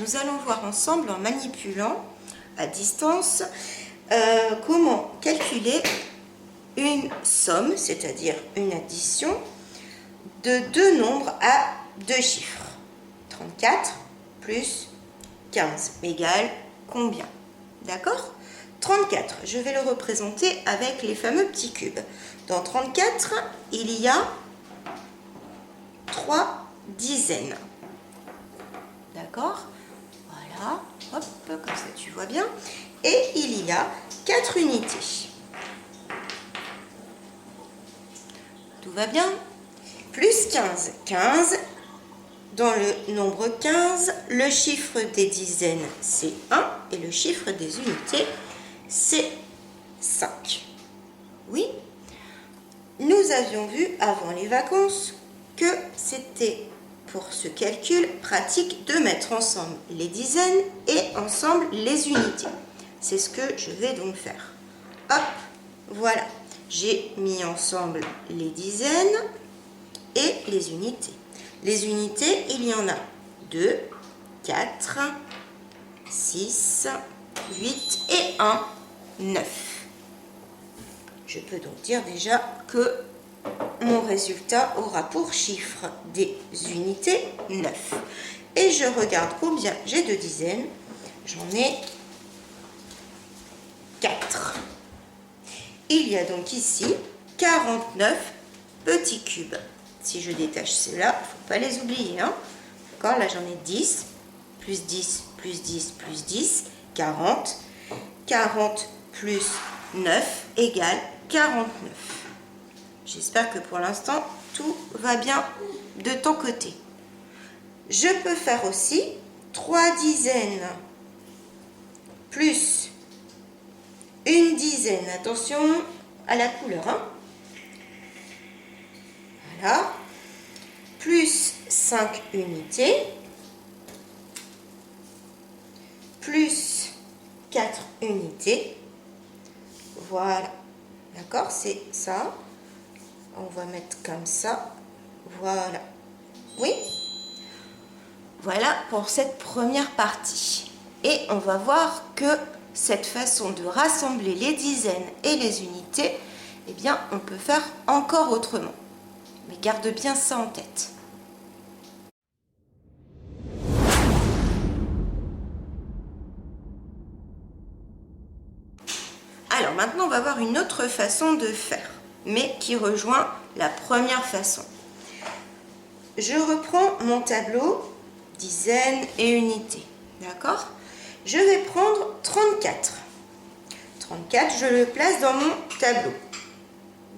nous allons voir ensemble en manipulant à distance comment calculer une somme, c'est-à-dire une addition de deux nombres à deux chiffres. 34 plus 15 égale combien? D'accord? 34, je vais le représenter avec les fameux petits cubes. Dans 34, il y a 3 dizaines. D'accord? Voilà, hop, comme ça tu vois bien. Et il y a 4 unités. Tout va bien? Plus 15. 15, dans le nombre 15, le chiffre des dizaines, c'est 1 et le chiffre des unités, c'est 5. Oui? Nous avions vu avant les vacances que c'était pour ce calcul pratique de mettre ensemble les dizaines et ensemble les unités. C'est ce que je vais donc faire. Hop, voilà. J'ai mis ensemble les dizaines et les unités. Les unités, il y en a 2, 4, 6, 8 et 1, 9. Je peux donc dire déjà que mon résultat aura pour chiffre des unités 9. Et je regarde combien j'ai de dizaines. J'en ai 4. Il y a donc ici 49 petits cubes. Si je détache ceux-là, il ne faut pas les oublier. Hein. D'accord, là j'en ai 10, plus 10, plus 10, plus 10, 40. 40 plus 9 égale 49. J'espère que pour l'instant, tout va bien de ton côté. Je peux faire aussi 3 dizaines plus une dizaine. Attention à la couleur. Hein. Voilà. Plus 5 unités. Plus 4 unités. Voilà. D'accord, c'est ça. On va mettre comme ça. Voilà. Oui. Voilà pour cette première partie. Et on va voir que cette façon de rassembler les dizaines et les unités, eh bien, on peut faire encore autrement. Mais garde bien ça en tête. Alors maintenant, on va voir une autre façon de faire, mais qui rejoint la première façon. Je reprends mon tableau, dizaines et unités, d'accord? Je vais prendre 34. 34, je le place dans mon tableau,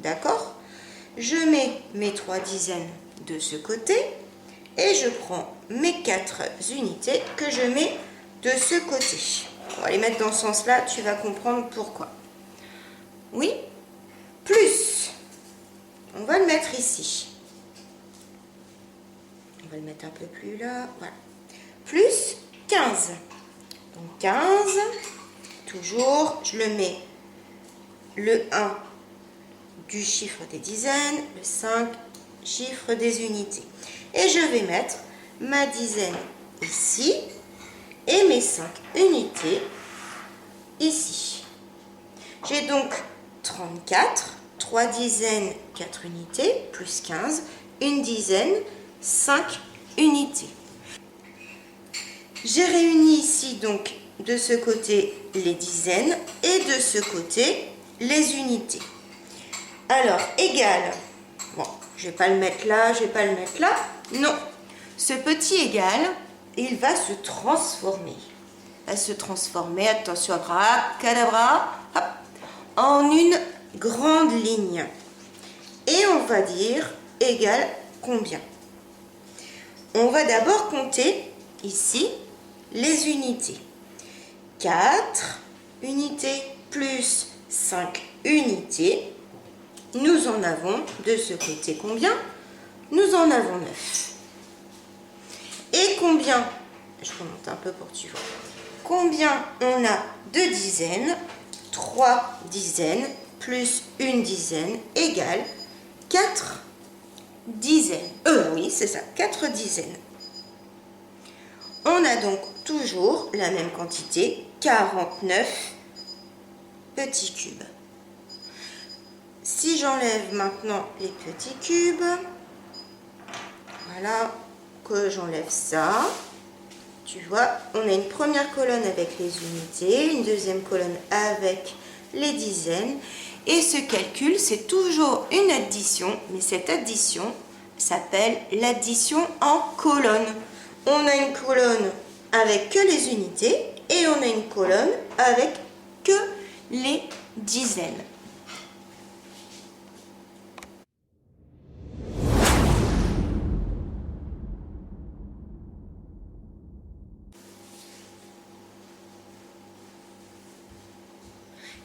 d'accord? Je mets mes 3 dizaines de ce côté et je prends mes 4 unités que je mets de ce côté. On va les mettre dans ce sens-là, tu vas comprendre pourquoi. Oui, plus, on va le mettre ici. On va le mettre un peu plus là, voilà. Plus 15. Donc 15, toujours, je le mets le 1 du chiffre des dizaines, le 5 chiffre des unités. Et je vais mettre ma dizaine ici et mes 5 unités ici. J'ai donc 34, 3 dizaines, 4 unités, plus 15, une dizaine, 5 unités. J'ai réuni ici donc de ce côté les dizaines et de ce côté les unités. Alors, égal, bon, je ne vais pas le mettre là, je ne vais pas le mettre là, non. Ce petit égal, il va se transformer. Il va se transformer, attention, abracadabra, hop, en une grande ligne. Et on va dire égal combien? On va d'abord compter ici les unités. 4 unités plus 5 unités. Nous en avons de ce côté combien? Nous en avons 9. Et combien? Je remonte un peu pour que tu vois. Combien on a de dizaines? 3 dizaines plus une dizaine égale 4 dizaines. Oui, c'est ça, 4 dizaines. On a donc toujours la même quantité, 49 petits cubes. Si j'enlève maintenant les petits cubes, voilà, que j'enlève ça, tu vois, on a une première colonne avec les unités, une deuxième colonne avec les dizaines, et ce calcul, c'est toujours une addition, mais cette addition s'appelle l'addition en colonne. On a une colonne avec que les unités, et on a une colonne avec que les dizaines.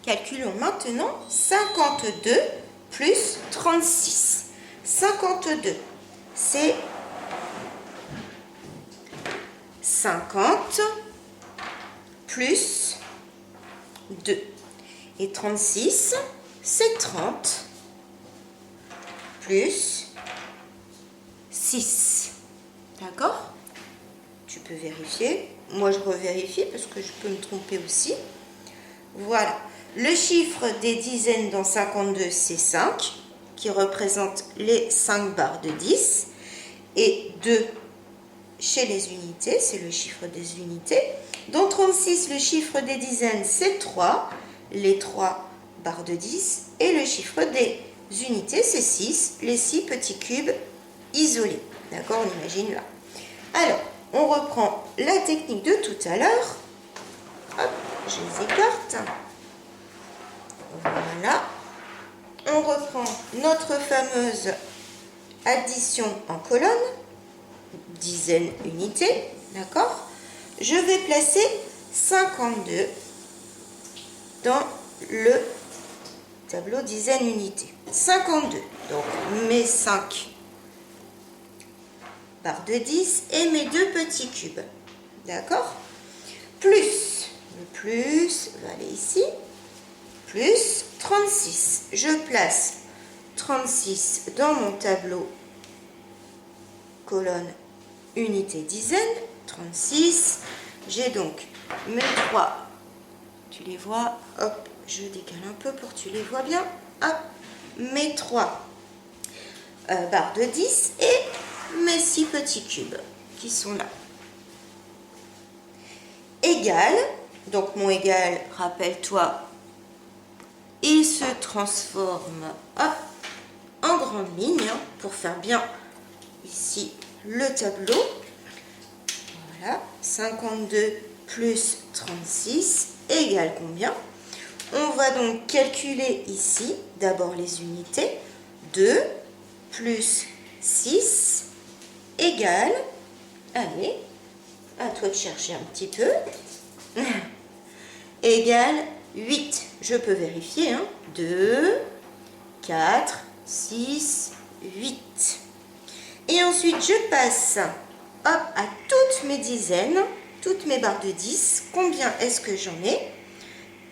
Calculons maintenant 52 plus 36. 52, c'est 50 plus 2. Et 36, c'est 30 plus 6. D'accord? Tu peux vérifier. Moi, je revérifie parce que je peux me tromper aussi. Voilà. Le chiffre des dizaines dans 52, c'est 5, qui représente les 5 barres de 10. Et 2 chez les unités, c'est le chiffre des unités. Dans 36, le chiffre des dizaines, c'est 3, les 3 barres de 10. Et le chiffre des unités, c'est 6, les 6 petits cubes isolés. D'accord, on imagine là. Alors, on reprend la technique de tout à l'heure. Hop, je les écarte. Voilà. On reprend notre fameuse addition en colonne, dizaines, unités, d'accord? Je vais placer 52 dans le tableau dizaines, unités. 52, donc mes 5 barres de 10 et mes 2 petits cubes, d'accord? Plus, le plus va aller ici, plus 36. Je place 36 dans mon tableau colonne unité dizaine. 36. J'ai donc mes 3. Tu les vois? Hop, je décale un peu pour que tu les vois bien. Hop, mes 3 barres de 10 et mes 6 petits cubes qui sont là. Égal. Donc mon égal, rappelle-toi, il se transforme hop, en grande ligne pour faire bien ici le tableau. Voilà, 52 plus 36 égale combien? On va donc calculer ici d'abord les unités. 2 plus 6 égale, allez, à toi de chercher un petit peu, égale 8. Je peux vérifier, hein. 2, 4, 6, 8. Et ensuite, je passe hop, à toutes mes dizaines, toutes mes barres de 10. Combien est-ce que j'en ai?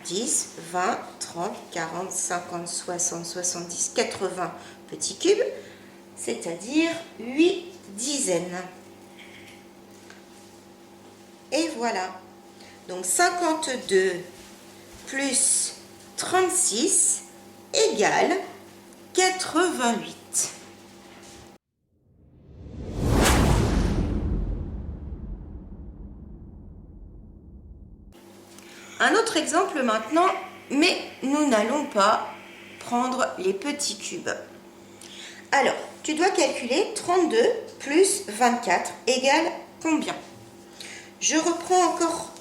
10, 20, 30, 40, 50, 60, 70, 80 petits cubes, c'est-à-dire 8 dizaines. Et voilà. Donc 52 plus 36 égale 88. Un autre exemple maintenant, mais nous n'allons pas prendre les petits cubes. Alors, tu dois calculer 32 plus 24 égale combien? Je reprends encore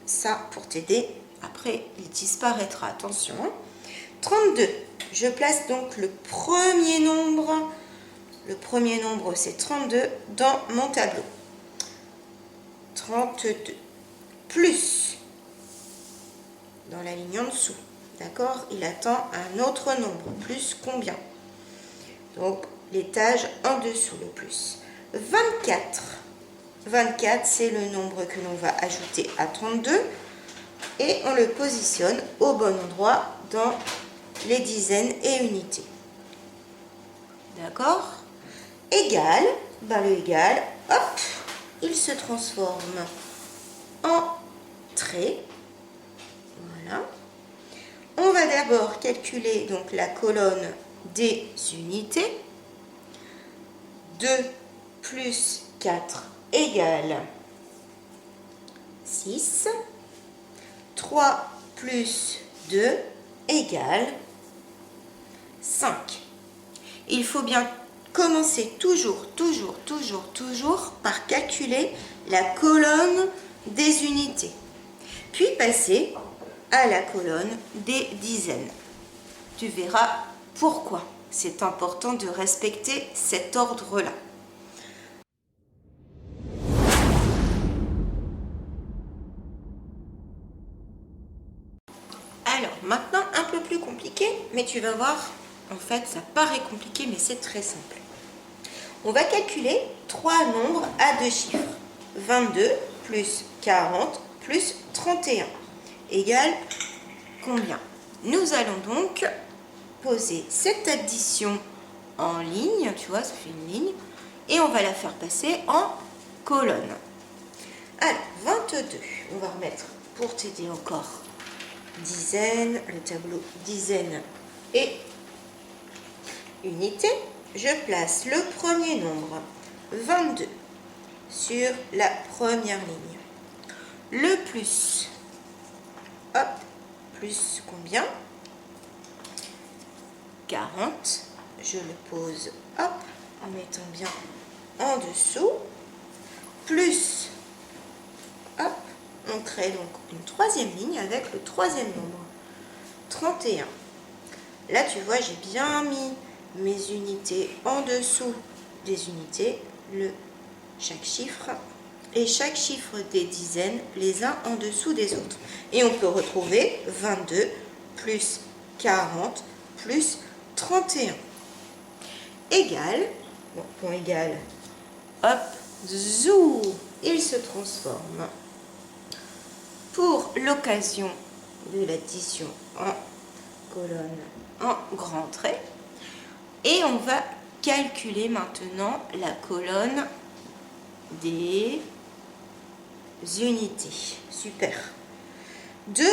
ça pour t'aider. Après, il disparaîtra. Attention. 32. Je place donc le premier nombre. Le premier nombre, c'est 32 dans mon tableau. 32 plus dans la ligne en dessous. D'accord? Il attend un autre nombre. Plus combien? Donc, l'étage en dessous, le plus. 24. 24, c'est le nombre que l'on va ajouter à 32. Et on le positionne au bon endroit dans les dizaines et unités. D'accord? Égal, ben le égal, hop, il se transforme entrée. Voilà. On va d'abord calculer donc la colonne des unités. 2 plus 4 égale 6. 3 plus 2 égale 5. Il faut bien commencer toujours par calculer la colonne des unités, puis passer à la colonne des dizaines. Tu verras pourquoi c'est important de respecter cet ordre-là. Alors, maintenant, un peu plus compliqué, mais tu vas voir, en fait, ça paraît compliqué, mais c'est très simple. On va calculer 3 nombres à 2 chiffres. 22 plus 40 plus 31 égale combien? Nous allons donc poser cette addition en ligne, tu vois, ça fait une ligne, et on va la faire passer en colonne. Alors, 22, on va remettre pour t'aider encore dizaines, le tableau dizaines et unités. Je place le premier nombre, 22, sur la première ligne. Le plus, hop, plus combien? 40. Je le pose, hop, en mettant bien en dessous. Plus, hop, on crée donc une troisième ligne avec le troisième nombre, 31. Là, tu vois, j'ai bien mis mes unités en dessous des unités, chaque chiffre, et chaque chiffre des dizaines, les uns en dessous des autres. Et on peut retrouver 22 plus 40 plus 31 égale, bon, point égal, hop, zou, il se transforme pour l'occasion de l'addition en colonne en grand trait. Et on va calculer maintenant la colonne des unités. Super. 2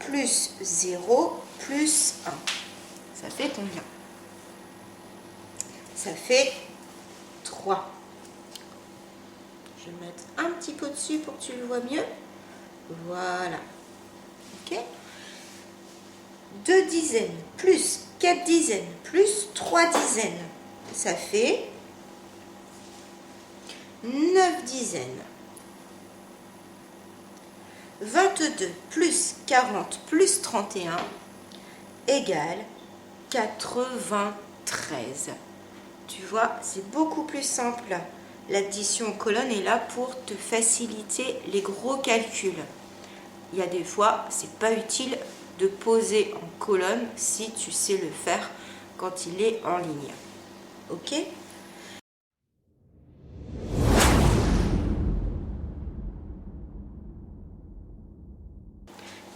plus 0 plus 1. Ça fait combien? Ça fait 3. Je vais mettre un petit peu dessus pour que tu le vois mieux. Voilà. Ok. 2 dizaines plus 4 dizaines plus 3 dizaines. Ça fait 9 dizaines. 22 plus 40 plus 31 égale 93. Tu vois, c'est beaucoup plus simple. L'addition en colonne est là pour te faciliter les gros calculs. Il y a des fois, c'est pas utile de poser en colonne si tu sais le faire quand il est en ligne. Ok?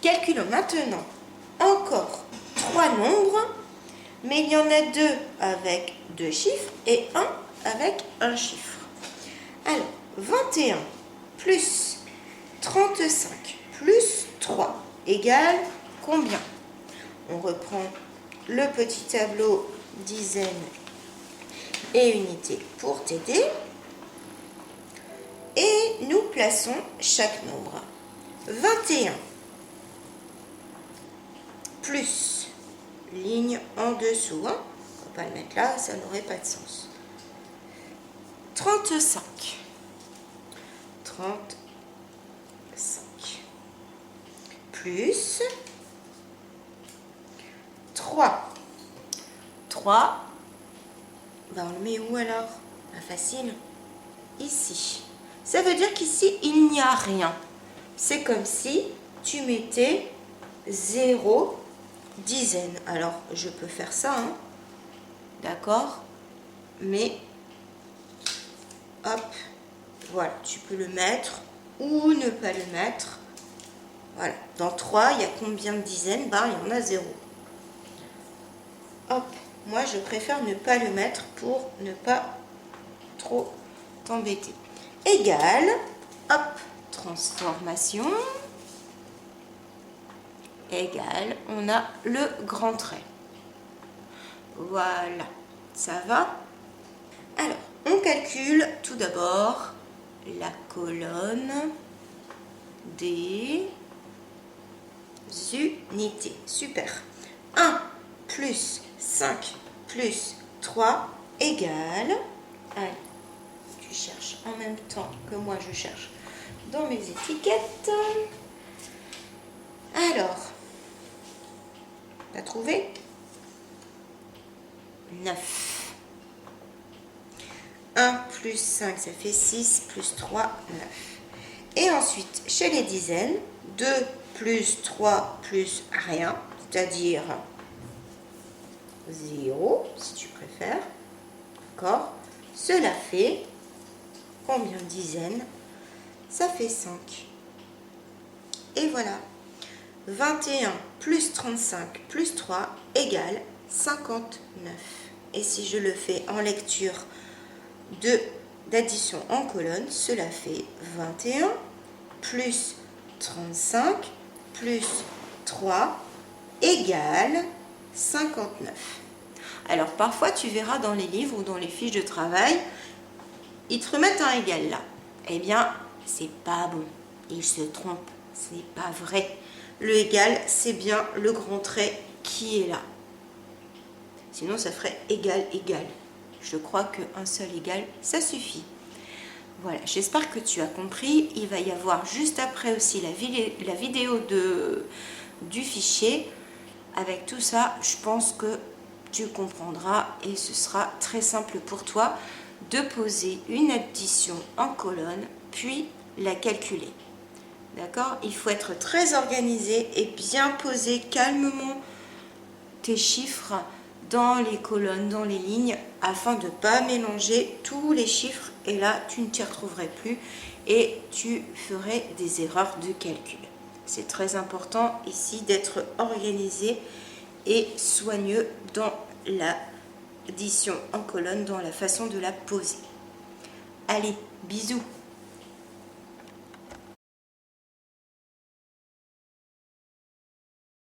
Calculons maintenant encore 3 nombres, mais il y en a 2 avec 2 chiffres et 1 avec un chiffre. Alors, 21 plus 35 plus 3 égale combien? On reprend le petit tableau dizaines et unités pour t'aider. Et nous plaçons chaque nombre. 21 plus, ligne en dessous, hein. On ne va pas le mettre là, ça n'aurait pas de sens. 35. 35. Plus 3. 3. Ben on le met où alors? Pas facile. Ici. Ça veut dire qu'ici, il n'y a rien. C'est comme si tu mettais 0 dizaine. Alors, je peux faire ça, hein. D'accord? Mais, hop, voilà, tu peux le mettre ou ne pas le mettre. Voilà. Dans 3, il y a combien de dizaines? Ben, il y en a 0. Hop, moi, je préfère ne pas le mettre pour ne pas trop t'embêter. Égal, hop, transformation égale, on a le grand trait. Voilà, ça va? Alors, on calcule tout d'abord la colonne des unités. Super. 1 plus 5 plus 3 égale... Allez, tu cherches en même temps que moi je cherche dans mes étiquettes. Alors, t'as trouvé? 9. 1 plus 5, ça fait 6, plus 3, 9. Et ensuite, chez les dizaines, 2 plus 3 plus rien, c'est-à-dire 0, si tu préfères. D'accord? Cela fait combien de dizaines? Ça fait 5. Et voilà. 21 plus 35 plus 3 égale 59. Et si je le fais en lecture d'addition en colonne, cela fait 21 plus 35 plus 3 égale 59. Alors parfois tu verras dans les livres ou dans les fiches de travail, ils te remettent un égal là. Eh bien, c'est pas bon. Ils se trompent. Ce n'est pas vrai. Le égal, c'est bien le grand trait qui est là. Sinon, ça ferait égal, égal. Je crois qu'un seul égal, ça suffit. Voilà, j'espère que tu as compris. Il va y avoir juste après aussi la vidéo du fichier. Avec tout ça, je pense que tu comprendras et ce sera très simple pour toi de poser une addition en colonne, puis la calculer. D'accord? Il faut être très organisé et bien poser calmement tes chiffres dans les colonnes, dans les lignes, afin de ne pas mélanger tous les chiffres. Et là, tu ne t'y retrouverais plus et tu ferais des erreurs de calcul. C'est très important ici d'être organisé et soigneux dans l'addition en colonne, dans la façon de la poser. Allez, bisous!